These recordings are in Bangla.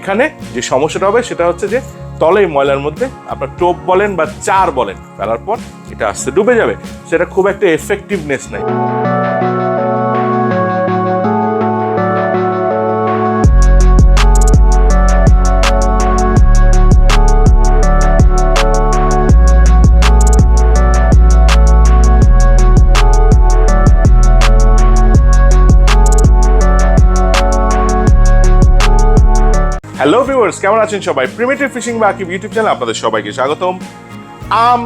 এখানে যে সমস্যাটা হবে সেটা হচ্ছে যে তলেই ময়লার মধ্যে আপনার টোপ বলেন বা চার বলেন ফেলার পর এটা আস্তে ডুবে যাবে, সেটা খুব একটা এফেক্টিভনেস নাই। হ্যালো ভিউয়ার্স, কেমন আছেন সবাই? প্রিমিটিভ ফিশিং বাকিব ইউটিউব চ্যানেলে আপনাদের সবাইকে স্বাগতম। আম,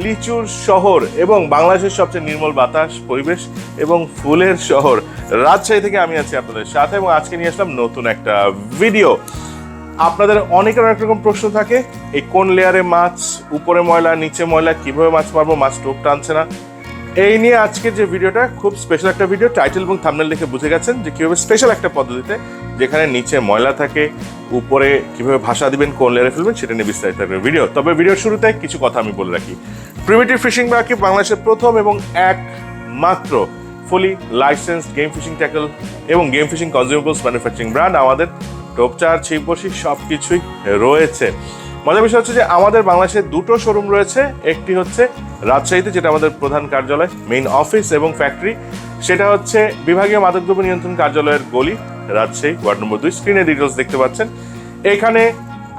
লিচুর শহর এবং বাংলাদেশের সবচেয়ে নির্মল বাতাস, পরিবেশ এবং ফুলের শহর রাজশাহী থেকে আমি আছি আপনাদের সাথে, এবং আজকে নিয়ে আসলাম নতুন একটা ভিডিও। আপনাদের অনেকের অনেক রকম প্রশ্ন থাকে, এই কোন লেয়ারে মাছ, উপরে ময়লা নিচে ময়লা, কিভাবে মাছ মারবো, মাছ টোপ টানছে না। এই নিয়ে আজকের যে ভিডিওটা খুব স্পেশাল একটা ভিডিও। টাইটেল এবং থাম্বনেল দেখে বুঝে গেছেন যে কিভাবে স্পেশাল একটা পদ্ধতিতে, যেখানে নিচে ময়লা থাকে, উপরে কিভাবে ভাষা দিবেন, কোন লেয়ারে ফেলবেন, সেটা নিয়ে বিস্তারিত থাকবে ভিডিও। তবে ভিডিওর শুরুতে কিছু কথা আমি বলে রাখি। প্রিমিটিভ ফিশিং বাকিব বাংলাদেশের প্রথম এবং একমাত্র fully licensed game fishing tackle এবং game fishing consumables manufacturing brand. আমাদের টোপচার, ছিপ বড়শি সব কিছুই রয়েছে। মজার বিষয় হচ্ছে যে আমাদের বাংলাদেশে দুটো শোরুম রয়েছে। একটি হচ্ছে রাজশাহীতে, যেটা আমাদের প্রধান কার্যালয়, মেইন অফিস এবং ফ্যাক্টরি। সেটা হচ্ছে বিভাগীয় মাদকদ্রব্য নিয়ন্ত্রণ কার্যালয়ের গলি, রাজশাহী, ওয়ার্ড নম্বর 2। স্ক্রিনে ডিটেলস দেখতে পাচ্ছেন। এখানে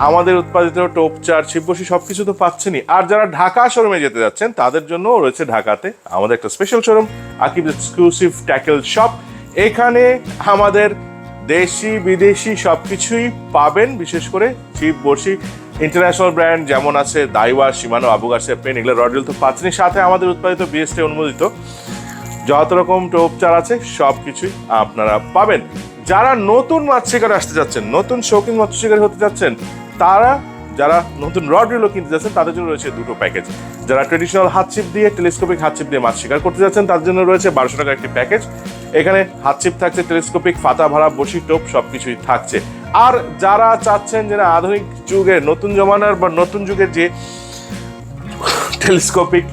আমাদের উৎপাদিত টোপচার, ছিপ বড়শি সবকিছু তো পাচ্ছেনই। আর যারা ঢাকা শোরুমে যেতে যাচ্ছেন তাদের জন্য রয়েছে ঢাকাতে আমাদের একটা special showroom, Akib exclusive tackle shop. এখানে আমাদের দেশি বিদেশি সবকিছুই পাবেন, বিশেষ করে ছিপ বড়শি ইন্টারন্যাশনাল ব্র্যান্ড যেমন আছে দাইওয়া, শিমানো, আবুগাসে, পেন, এগুলো রডরিল তো পাচ্ছেনই, সাথে আমাদের উৎপাদিত বিএসটি অনুমোদিত যত রকম টোপচার আছে সব কিছুই আপনারা পাবেন। যারা নতুন মাছ শিকারে আসতে যাচ্ছেন, নতুন শৌখিন মাছ শিকারী হতে যাচ্ছেন, তারা যারা নতুন রডরিলও কিনতে যাচ্ছেন, তাদের জন্য রয়েছে দুটো প্যাকেজ। যারা ট্রেডিশনাল হাত ছিপ দিয়ে, টেলিস্কোপিক হাত ছিপ দিয়ে মাছ শিকার করতে যাচ্ছেন, তার জন্য রয়েছে 1200 টাকার একটি প্যাকেজ। এখানে হাত ছিপ থাকছে, টেলিস্কোপিক, ফাতা ভাড়া, বড়শি, টোপ সবকিছুই থাকছে। আর যারা চাচ্ছেন যে না, আধুনিক যুগের, নতুন জমানার বা নতুন যুগের যে টেলিস্কোপিক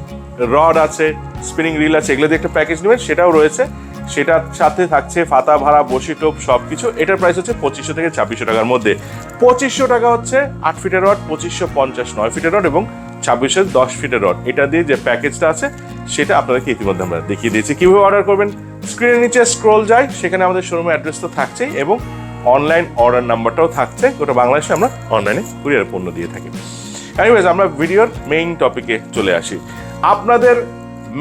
রড আছে, স্পিনিং রিল আছে, এগুলো দিয়ে একটা প্যাকেজ নেবেন, সেটাও রয়েছে। সেটার সাথে থাকছে ফাতা ভাড়া, বড়শি, টোপ সবকিছু। এটার প্রাইস হচ্ছে 2500 থেকে 2600 টাকার মধ্যে। 2500 টাকা হচ্ছে 8 ফিটের রড, 2550 9 ফিটের রড এবং 2600 10 ফিটের রড। এটা দিয়ে যে প্যাকেজটা আছে সেটা আপনাদেরকে ইতিমধ্যে আমরা দেখিয়ে দিয়েছি। কিভাবে অর্ডার করবেন, স্ক্রিনের নিচে স্ক্রোল যায়, সেখানে আমাদের শোরুমের অ্যাড্রেস তো থাকছেই এবং অনলাইন অর্ডার নাম্বারটাও থাকছে। গোটা বাংলাদেশে আমরা অনলাইনে কুরিয়ার পণ্য দিয়ে থাকি। এনিওয়েজ, আমরা ভিডিওর মেইন টপিকে চলে আসি। আপনাদের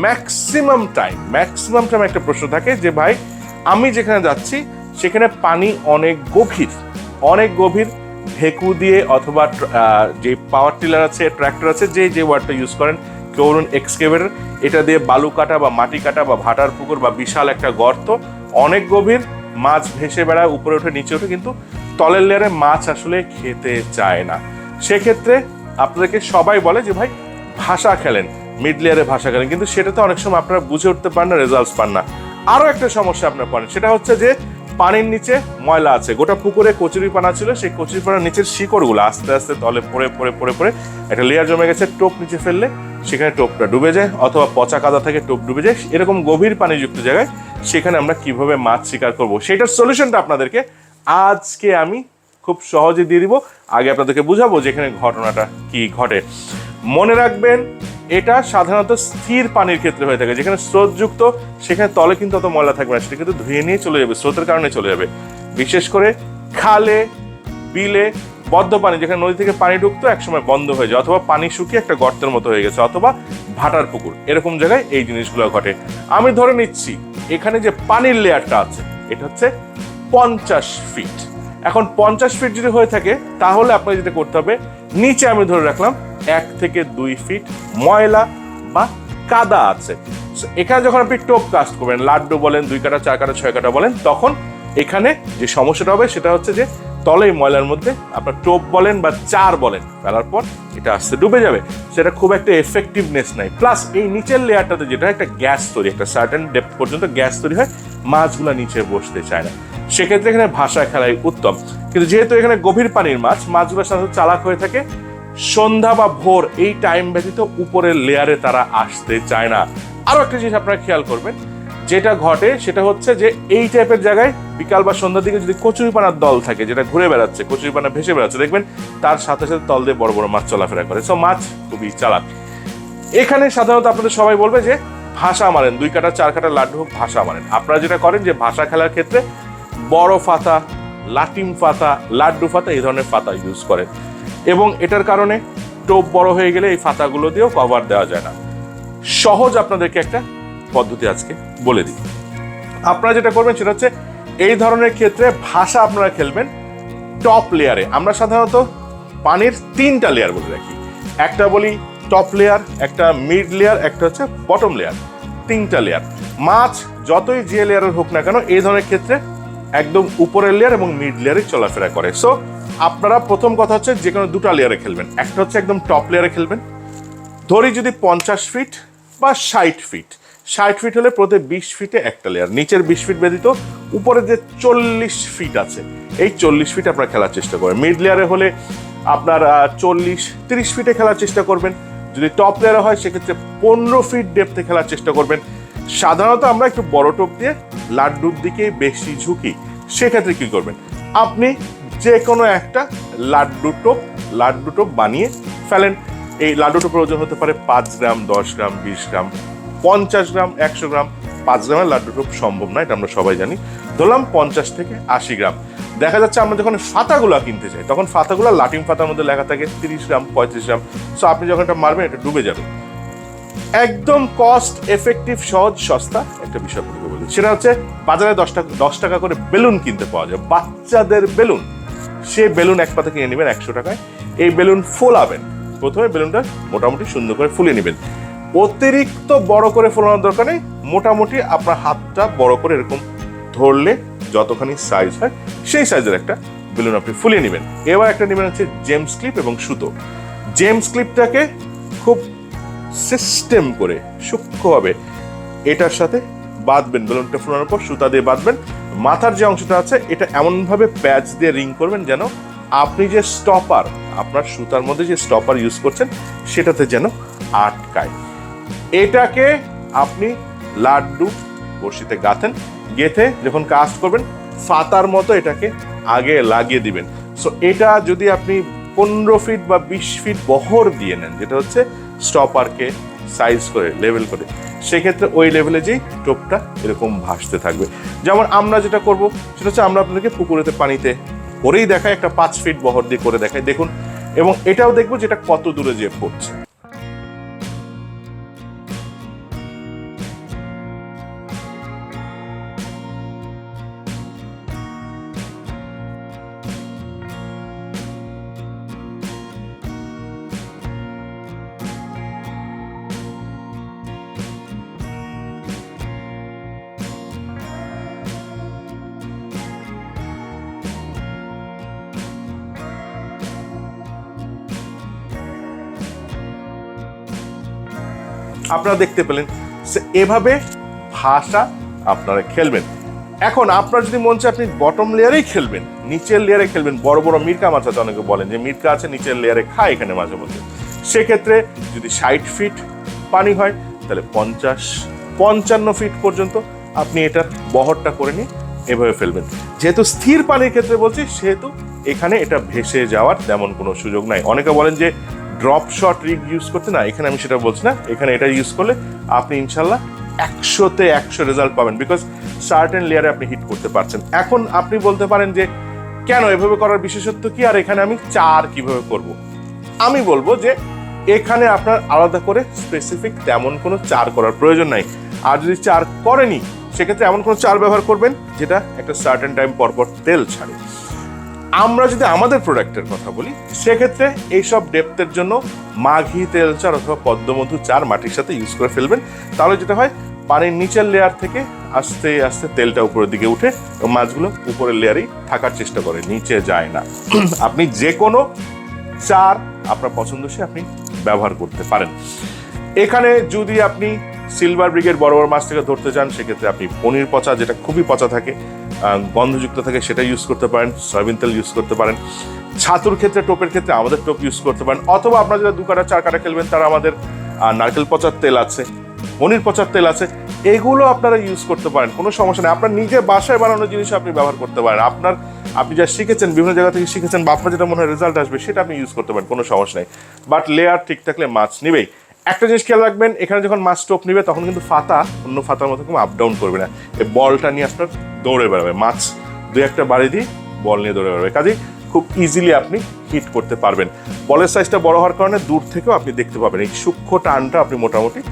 ম্যাক্সিমাম টাইম একটা প্রশ্ন থাকে যে ভাই, আমি যেখানে যাচ্ছি সেখানে পানি অনেক গভীর, ভেকু দিয়ে অথবা যে পাওয়ার টিলার আছে, ট্র্যাক্টর আছে, যে ওয়ার্ডটা ইউজ করেন, কেউ বলুন এক্সকেভেটর, এটা দিয়ে বালু কাটা বা মাটি কাটা বা ভাটার পুকুর বা বিশাল একটা গর্ত, অনেক গভীর, মাছ ভেসে বেড়ায়, উপরে ওঠে নিচে ওঠে, কিন্তু তলের লেয়ারে মাছ আসলে খেতে চায় না। সেক্ষেত্রে আপনাদেরকে সবাই বলে যে ভাই ভাষা খেলেন, মিড লেয়ারে ভাষা খেলেন, কিন্তু সেটাতে অনেক সময় আপনারা বুঝে উঠতে পারেন না, রেজাল্টস পান না। আরও একটা সমস্যা আপনারা পান, সেটা হচ্ছে যে পানির নিচে ময়লা আছে। গোটা পুকুরে কচুরিপানা ছিল, সেই কচুরিপানার নিচের শিকড়গুলো আস্তে আস্তে তলে পড়ে একটা লেয়ার জমে গেছে। টোপ নিচে ফেললে সেখানে টোপটা ডুবে যায়, অথবা পচা কাদা থেকে টোপ ডুবে যায়। এরকম গভীর পানিযুক্ত জায়গায় সেখানে আমরা কিভাবে মাছ শিকার করব, সেটার সলিউশনটা আপনাদেরকে আজকে আমি খুব সহজে দিয়ে দিব। আগে আপনাদেরকে বুঝাবো যে এখানে ঘটনাটা কি ঘটে। মনে রাখবেন, এটা সাধারণত স্থির পানির ক্ষেত্রে হয়ে থাকে, যেখানে স্রোতযুক্ত, সেখানে তলে কিন্তু অত ময়লা থাকবে না, সেটা কিন্তু ধুয়ে নিয়ে চলে যাবে, স্রোতের কারণে চলে যাবে। বিশেষ করে খালে, বিলে, বদ্ধ পানি, যেখানে নদী থেকে পানি ঢুকতো একসময় বন্ধ হয়ে যায়, অথবা পানি শুকিয়ে একটা গর্তের মতো হয়ে গেছে, অথবা ভাটার পুকুর, এরকম জায়গায় এই জিনিসগুলো ঘটে। আমি ধরে নিচ্ছি এখানে যে পানির লেয়ারটা আছে এটা হচ্ছে 50 ফিট। এখন 50 ফিট যদি হয়ে থাকে, তাহলে আপনাকে যেটা করতে হবে, নিচে আমি ধরে রাখলাম 1 থেকে 2 ফিট ময়লা বা কাদা আছে। এখানে যখন আপনি টোপ কাস্ট করবেন, লাড্ডু বলেন, 2 কাটা, 4 কাটা, 6 কাটা বলেন, তখন এখানে যে সমস্যাটা হবে সেটা হচ্ছে যে তলেই ময়লার মধ্যে আপনার টোপ বলেন বা চার বলেন ফেলার পর এটা আস্তে ডুবে যাবে, সেটা খুব একটা এফেক্টিভনেস নাই। প্লাস এই নিচের লেয়ারটাতে যেটা একটা গ্যাস তৈরি, একটা সার্টেন ডেপথ পর্যন্ত গ্যাস তৈরি হয়, মাছগুলো নিচে বসতে চায় না। সেক্ষেত্রে এখানে ভাষা খেলাই উত্তম। কিন্তু যেহেতু এখানে গভীর পানির মাছগুলোর সাথে চালাক হয়ে থাকে, সন্ধ্যা বা ভোর এই টাইম ব্যতীত উপরের লেয়ারে তারা আসতে চায় না। আরো একটা জিনিস আপনারা খেয়াল করবেন, যেটা ঘটে সেটা হচ্ছে যে এই টাইপের জায়গায় বিকাল বা সন্ধ্যার দিকে যদি কচুরিপানার দল থাকে, যেটা ঘুরে বেড়াচ্ছে, কচুরিপানা ভেসে বেড়াচ্ছে, দেখবেন তার সাথে সাথে তল দিয়ে বড় বড় মাছ চলাফেরা করে। সো মাছ খুবই চালাক। এখানে সাধারণত আপনাদের সবাই বলবে যে ভাষা মারেন, 2 কাটা 4 কাটা লাড্ডু হোক ভাষা মারেন। আপনারা যেটা করেন যে ভাষা খেলার ক্ষেত্রে বড় ফাতা, লাটিম ফাতা, লাড্ডু ফাতা এই ধরনের ফাতা ইউজ করেন, এবং এটার কারণে টোপ বড় হয়ে গেলে এই ফাতাগুলো দিয়েও কভার দেওয়া যায় না। সহজ আপনাদেরকে একটা পদ্ধতি আজকে বলে দিই। আপনারা যেটা করবেন সেটা হচ্ছে এই ধরনের ক্ষেত্রে ভাষা আপনারা খেলবেন টপ লেয়ারে। আমরা সাধারণত পানির 3টা লেয়ার বলে রাখি, একটা বলি টপ লেয়ার, একটা মিড লেয়ার, একটা হচ্ছে বটম লেয়ার, 3টা লেয়ার। মাছ যতই যে লেয়ারের হোক না কেন এই ধরনের ক্ষেত্রে একদম উপরের লেয়ার এবং মিড লেয়ারে চলাফেরা করে। সো আপনারা প্রথম কথা হচ্ছে যে কোনো 2টা লেয়ারে খেলবেন। একটা হচ্ছে একদম টপ লেয়ারে খেলবেন, ধরি যদি 50 ফিট বা 60 ফিট, 60 ফিট হলে প্রতি 20 ফিটে একটা লেয়ার, নিচের 20 ফিট ব্যতীত উপরে যে 40 ফিট আছে এই 40 ফিট আপনারা খেলার চেষ্টা করবেন। মিড লেয়ারে হলে আপনার 40-30 ফিটে খেলার চেষ্টা করবেন। যদি টপ লেয়ারে হয় সেক্ষেত্রে 15 ফিট ডেপথে খেলার চেষ্টা করবেন। সাধারণত আমরা একটু বড় টোপ দিয়ে লাড্ডুর দিকে বেশি ঝুঁকি, সেক্ষেত্রে কি করবেন, আপনি যে কোনো একটা লাড্ডু টোপ বানিয়ে ফেলেন। এই লাড্ডু টোপের ওজন হতে পারে 5 গ্রাম, 10 গ্রাম, 20 গ্রাম, 50 গ্রাম, 100 গ্রাম। 5 গ্রামের লাড্ডু টোপ সম্ভব না, এটা আমরা সবাই জানি। ধরলাম 50 থেকে 80 গ্রাম। দেখা যাচ্ছে আমরা যখন ফাতাগুলো কিনতে চাই তখন ফাতাগুলো লাটিম ফাতার মধ্যে লেখা থাকে 30 গ্রাম, 35 গ্রাম। সো আপনি যখন এটা মারবেন এটা ডুবে যাবে। একদম কস্ট এফেক্টিভ, সহজ, সস্তা একটা বিষয় আপনাকে বলি, সেটা হচ্ছে বাজারে 10 টাকা করে বেলুন কিনতে পাওয়া যায়, বাচ্চাদের বেলুন। সে বেলুন এক পাতা কিনে নেবেন 100 টাকায়। এই বেলুন ফোলাবেন, প্রথমে বেলুনটা মোটামুটি সুন্দর করে ফুলিয়ে নেবেন। অতিরিক্ত বড় করে ফোলানোর দরকার নেই, মোটামুটি আপনার হাতটা বড় করে এরকম ধরলে যতখানি সাইজ হয় সেই সাইজের একটা বেলুন আপনি ফুলিয়ে নেবেন। এবার একটা নেবেন হচ্ছে জেমস ক্লিপ এবং সুতো। জেমস ক্লিপটাকে খুব সিস্টেম করে সূক্ষ্মভাবে এটার সাথে বাঁধবেন, বেলুনটা ফোলানোর পর সুতা দিয়ে বাঁধবেন। মাথার যে অংশটা আছে এটা এমনভাবে প্যাচ দিয়ে রিং করবেন যেন আপনি যে স্টপার, আপনার সুতার মধ্যে যে স্টপার ইউজ করছেন সেটাতে যেন আটকায়। এটাকে আপনি লাড্ডু বড়শিতে গাঁথেন, গেঁথে যখন কাস্ট করবেন ফাতার মতো এটাকে আগে লাগিয়ে দিবেন। সো এটা যদি আপনি 15 ফিট বা 20 ফিট বহর দিয়ে নেন, যেটা হচ্ছে স্টপারকে সাইজ করে লেভেল করে, সেক্ষেত্রে ওই লেভেলে যেই টোপটা এরকম ভাসতে থাকবে। যেমন আমরা যেটা করব সেটা হচ্ছে আমরা আপনাদেরকে পুকুরেতে পানিতে করেই দেখাই, একটা 5 ফিট বহর দিয়ে করে দেখাই, দেখুন, এবং এটাও দেখবো যেটা কত দূরে যেয়ে পড়ছে। আপনারা দেখতে পেলেন এভাবে ভাষা আপনারা খেলবেন। এখন আপনার যদি মন চায় আপনি বটম লেয়ারেই খেলবেন, নিচের লেয়ারে খেলবেন, বড় বড় মির্কা মাছ আছে, অনেকে বলেন যে মির্কা আছে নিচের লেয়ারে খায় এখানে মাঝে মধ্যে, সেক্ষেত্রে যদি 60 ফিট পানি হয় তাহলে 50-55 ফিট পর্যন্ত আপনি এটার বহরটা করে নিয়ে এভাবে ফেলবেন। যেহেতু স্থির পানির ক্ষেত্রে বলছি সেহেতু এখানে এটা ভেসে যাওয়ার তেমন কোনো সুযোগ নাই। অনেকে বলেন যে ড্রপ শট রিগ ইউজ করতে, না, এখানে আমি সেটা বলছি না। এখানে এটা ইউজ করলে আপনি ইনশাল্লাহ 100-তে 100 রেজাল্ট পাবেন, বিকজ সার্টেন লেয়ারে আপনি হিট করতে পারছেন। এখন আপনি বলতে পারেন যে কেন এভাবে করার বিশেষত্ব কি, আর এখানে আমি 4 কিভাবে করব? আমি বলবো যে এখানে আপনার আলাদা করে স্পেসিফিক তেমন কোনো 4 করার প্রয়োজন নাই। আর যদি 4 করেনি সেক্ষেত্রে এমন কোনো 4 ব্যবহার করবেন যেটা একটা সার্টেন টাইম পরপর তেল ছাড়ে। আমরা যদি আমাদের প্রোডাক্টের কথা বলি সেক্ষেত্রে এইসব ডেপথের জন্য মাঘি তেল চার অথবা পদ্মমধু চার মাটির সাথে ইউজ করে ফেলবেন। তাহলে যেটা হয় পানির নিচের লেয়ার থেকে আস্তে আস্তে তেলটা উপরের দিকে উঠে মাছগুলো উপরের লেয়ারেই থাকার চেষ্টা করে, নিচে যায় না। আপনি যে কোনো চার আপনার পছন্দসই আপনি ব্যবহার করতে পারেন। এখানে যদি আপনি সিলভার ব্রিগেড বড় বড় মাছ থেকে ধরতে চান সেক্ষেত্রে আপনি পনির পচা, যেটা খুবই পচা থাকে, গন্ধযুক্ত থাকে, সেটা ইউজ করতে পারেন। সয়াবিন তেল ইউজ করতে পারেন। ছাতুর ক্ষেত্রে, টোপের ক্ষেত্রে আমাদের টোপ ইউজ করতে পারেন। অথবা আপনারা যারা 2 কাটা 4 কাটা খেলবেন তারা আমাদের নারকেল পচার তেল আছে, পনির পচার তেল আছে, এগুলো আপনারা ইউজ করতে পারেন, কোনো সমস্যা নেই। আপনার নিজে বাসায় বানানো জিনিস আপনি ব্যবহার করতে পারেন। আপনি যা শিখেছেন, বিভিন্ন জায়গা থেকে শিখেছেন বা আপনার যেটা মনে হয় রেজাল্ট আসবে সেটা আপনি ইউজ করতে পারেন, কোনো সমস্যা নেই। বাট লেয়ার ঠিক থাকলে মাছ নিবেই। একটা জিনিস খেয়াল রাখবেন, এখানে যখন মাছ টোপ নিবে তখন কিন্তু ফাতা অন্য ফাতার মতো কোনো আপ ডাউন করবে না, এই বলটা নিয়ে আপনার দৌড়ে বেড়াবে। মাছ দুই একটা বাড়ি দিয়ে বল নিয়ে দৌড়ে বেড়াবে, কাজেই খুব ইজিলি আপনি হিট করতে পারবেন। বলের সাইজটা বড় হওয়ার কারণে দূর থেকেও আপনি দেখতে পাবেন, এই সূক্ষ্ম টানটা আপনি মোটামুটি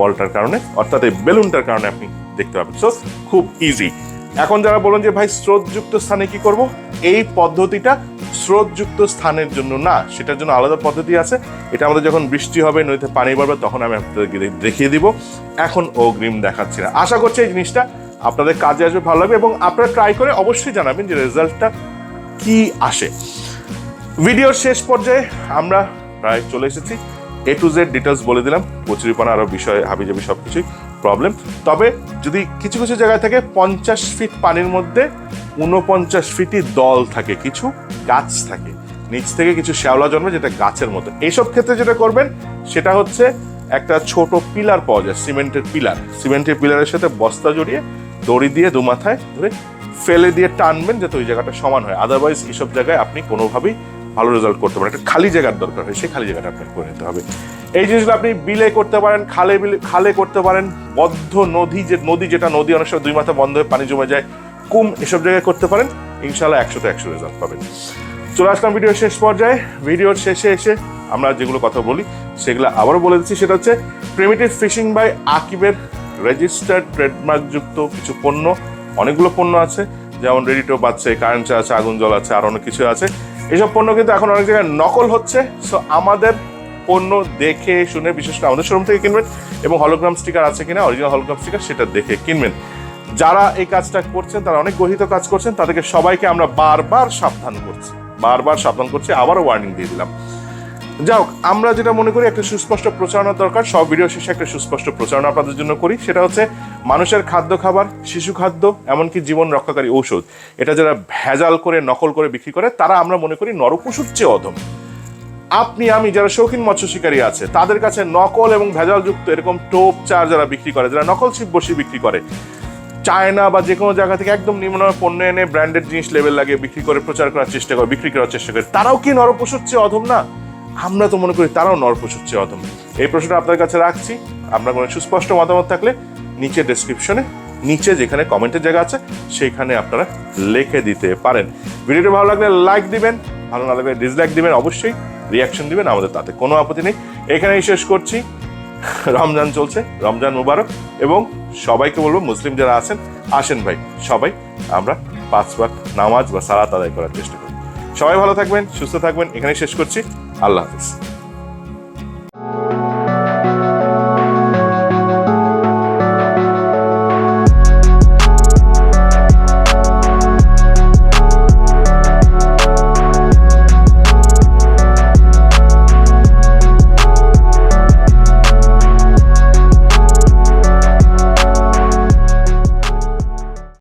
বলটার কারণে অর্থাৎ এই বেলুনটার কারণে আপনি দেখতে পাবেন। সো খুব ইজি। এখন যারা বলেন যে ভাই স্রোতযুক্ত স্থানে কি করব, এই পদ্ধতিটা স্রোতযুক্ত স্থানের জন্য না, সেটার জন্য আলাদা পদ্ধতি আছে। এটা আমাদের যখন বৃষ্টি হবে, নদীতে পানি বাড়বে, তখন আমি আপনাদেরকে দেখিয়ে দিব। এখন অগ্রিম দেখাচ্ছি না। আশা করছি এই জিনিসটা আপনাদের কাজে আসবে, ভালো লাগবে এবং আপনারা ট্রাই করে অবশ্যই জানাবেন যে রেজাল্টটা কি আসে। ভিডিওর শেষ পর্যায়ে আমরা প্রায় চলে এসেছি। A to Z ডিটেলস বলে দিলাম, কচুরিপানা আরও বিষয় হাবিজাবি সব কিছুই প্রবলেম। তবে যদি কিছু কিছু জায়গায় থাকে 50 ফিট পানির মধ্যে 49 ফিটই দল থাকে, কিছু গাছ থাকে, নিচ থেকে কিছু শ্যাওলা জন্মে যেটা গাছের মতো। এইসব ক্ষেত্রে যেটা করবেন সেটা হচ্ছে একটা ছোট পিলার পাওয়া যায়, সিমেন্টের পিলারের সাথে বস্তা জড়িয়ে দড়ি দিয়ে দু মাথায় ধরে ফেলে দিয়ে টানবেন যাতে ওই জায়গাটা সমান হয়। আদারওয়াইজ এইসব জায়গায় আপনি কোনোভাবেই ভালো রেজাল্ট করতে পারেন। একটা খালি জায়গার দরকার হয়, সেই খালি জায়গাটা আপনাকে করে নিতে হবে। এই জিনিসগুলো আপনি বিলে করতে পারেন, খালে করতে পারেন, বদ্ধ নদী যেটা নদী অনেক সময় দুই মাথা বন্ধ হয়ে পানি জমে যায়, এসব জায়গায় করতে পারেন। ইনশাল্লাহ 100তে 100 রেজাল্ট পাবেন। চলে আসলাম ভিডিওর শেষ পর্যায়ে। ভিডিওর শেষে এসে আমরা যেগুলো কথা বলি সেগুলো আবারও বলে দিচ্ছি। সেটা হচ্ছে প্রিমিটিভ ফিশিং বাই আকিবের রেজিস্টার্ড ট্রেডমার্কযুক্ত কিছু পণ্য, অনেকগুলো পণ্য আছে, যেমন রেডি টোপ আছে, কারেন্ট চা আছে, আগুন জল আছে, আর অনেক কিছু আছে। এইসব পণ্য কিন্তু এখন অনেক জায়গায় নকল হচ্ছে। সো আমাদের পণ্য দেখে শুনে, বিশেষ করে আমাদের শোরুম থেকে কিনবেন এবং হলোগ্রাম স্টিকার আছে কিনা, অরিজিনাল হলোগ্রাম স্টিকার, সেটা দেখে কিনবেন। যারা এই কাজটা করছেন তারা অনেক গর্হিত কাজ করছেন, তাদেরকে সবাইকে আমরা বারবার সাবধান করছি, আবারও ওয়ার্নিং দিয়ে দিলাম। যাই হোক, আমরা যেটা মনে করি একটা সুস্পষ্ট প্রচারণার দরকার। সব ভিডিও শেষে একটা সুস্পষ্ট প্রচারণা আপনাদের জন্য করি। সেটা হচ্ছে মানুষের খাদ্য খাবার, শিশু খাদ্য, এমনকি জীবন রক্ষাকারী ঔষধ, এটা যারা ভেজাল করে নকল করে বিক্রি করে তারা আমরা মনে করি নরপশুর চেয়ে অধম। আপনি আমি যারা শৌখিন মৎস্য শিকারী আছে তাদের কাছে নকল এবং ভেজালযুক্ত এরকম টোপ চার যারা বিক্রি করে, যারা নকল ছিপ বসি বিক্রি করে, চায়না বা যে কোনো জায়গা থেকে একদম নিম্নমানের পণ্য এনে ব্র্যান্ডেড জিনিস লেবেল লাগিয়ে বিক্রি করে প্রচার করার চেষ্টা করে, বিক্রি করার চেষ্টা করে, তারাও কি নরপশুর চেয়ে অধম না? আমরা তো মনে করি তারাও নরপশুর চেয়ে অধম। এই প্রশ্নটা আপনার কাছে রাখছি। আপনার কোনো সুস্পষ্ট মতামত থাকলে নিচে ডেসক্রিপশনে, নিচে যেখানে কমেন্টের জায়গা আছে সেইখানে আপনারা লিখে দিতে পারেন। ভিডিওটি ভালো লাগলে লাইক দিবেন, ভালো না লাগলে ডিসলাইক দিবেন, অবশ্যই রিয়াকশন দিবেন, আমাদের তাতে কোনো আপত্তি নেই। এখানেই শেষ করছি। রমজান চলছে, রমজান মুবারক, এবং সবাইকে বলবো মুসলিম যারা আছেন আসেন ভাই, সবাই আমরা 5 ওয়াক্ত নামাজ বা সালাত আদায় করার চেষ্টা করি। সবাই ভালো থাকবেন, সুস্থ থাকবেন। এখানেই শেষ করছি। আল্লাহ হাফিজ।